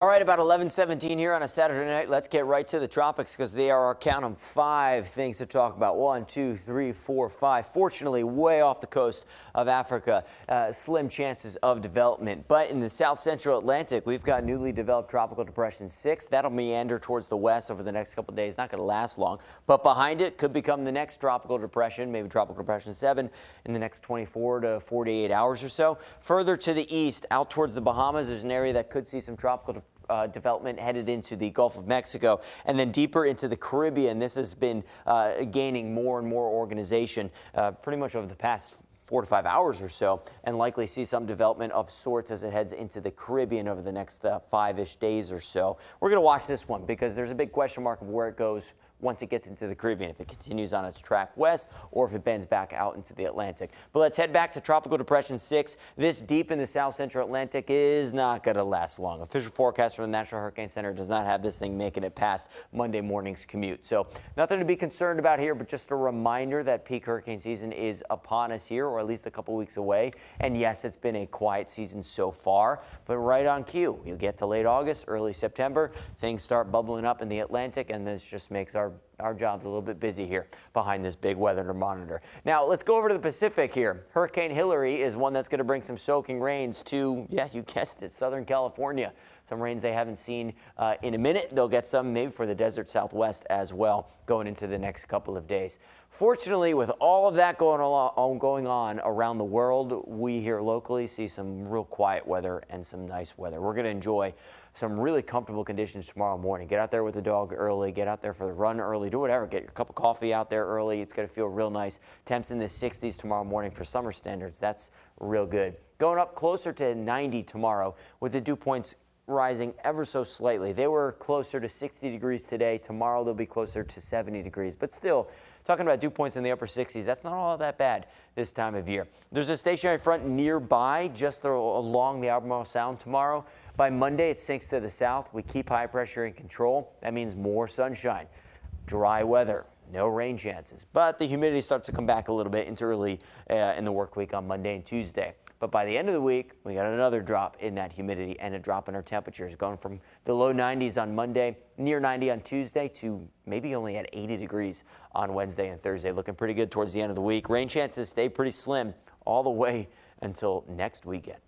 All right, about 11:17 here on a Saturday night. Let's get right to the tropics because they are, count them, 5 things to talk about. 1, 2, 3, 4, 5. Fortunately, way off the coast of Africa, slim chances of development. But in the south central Atlantic, we've got newly developed Tropical Depression 6. That'll meander towards the west over the next couple of days. Not going to last long. But behind it could become the next Tropical Depression, maybe Tropical Depression 7 in the next 24 to 48 hours or so. Further to the east, out towards the Bahamas, there's an area that could see some tropical development headed into the Gulf of Mexico, and then deeper into the Caribbean. This has been gaining more and more organization pretty much over the past 4 to 5 hours or so, and likely see some development of sorts as it heads into the Caribbean over the next 5-ish days or so. We're going to watch this one because there's a big question mark of where it goes once it gets into the Caribbean, if it continues on its track west or if it bends back out into the Atlantic. But let's head back to Tropical Depression 6. This deep in the south central Atlantic is not going to last long. Official forecast from the National Hurricane Center does not have this thing making it past Monday morning's commute. So nothing to be concerned about here, but just a reminder that peak hurricane season is upon us here, or at least a couple weeks away. And yes, it's been a quiet season so far, but right on cue. You get to late August, early September, things start bubbling up in the Atlantic, and this just makes our job's a little bit busy here behind this big weather monitor. Now let's go over to the Pacific here. Hurricane Hilary is one that's going to bring some soaking rains to, yeah, you guessed it, Southern California. Some rains they haven't seen in a minute. They'll get some maybe for the desert Southwest as well going into the next couple of days. Fortunately, with all of that going on around the world, we here locally see some real quiet weather and some nice weather. We're going to enjoy some really comfortable conditions tomorrow morning. Get out there with the dog early, get out there for the run early, do whatever, get your cup of coffee out there early. It's going to feel real nice. Temps in the 60s tomorrow morning for summer standards. That's real good. Going up closer to 90 tomorrow with the dew points rising ever so slightly. They were closer to 60 degrees today. Tomorrow they'll be closer to 70 degrees, but still talking about dew points in the upper 60s. That's not all that bad this time of year. There's a stationary front nearby just along the Albemarle Sound tomorrow. By Monday, it sinks to the south. We keep high pressure in control. That means more sunshine, dry weather, no rain chances, but the humidity starts to come back a little bit into early in the work week on Monday and Tuesday. But by the end of the week, we got another drop in that humidity and a drop in our temperatures, going from the low 90s on Monday, near 90 on Tuesday, to maybe only at 80 degrees on Wednesday and Thursday. Looking pretty good towards the end of the week. Rain chances stay pretty slim all the way until next weekend.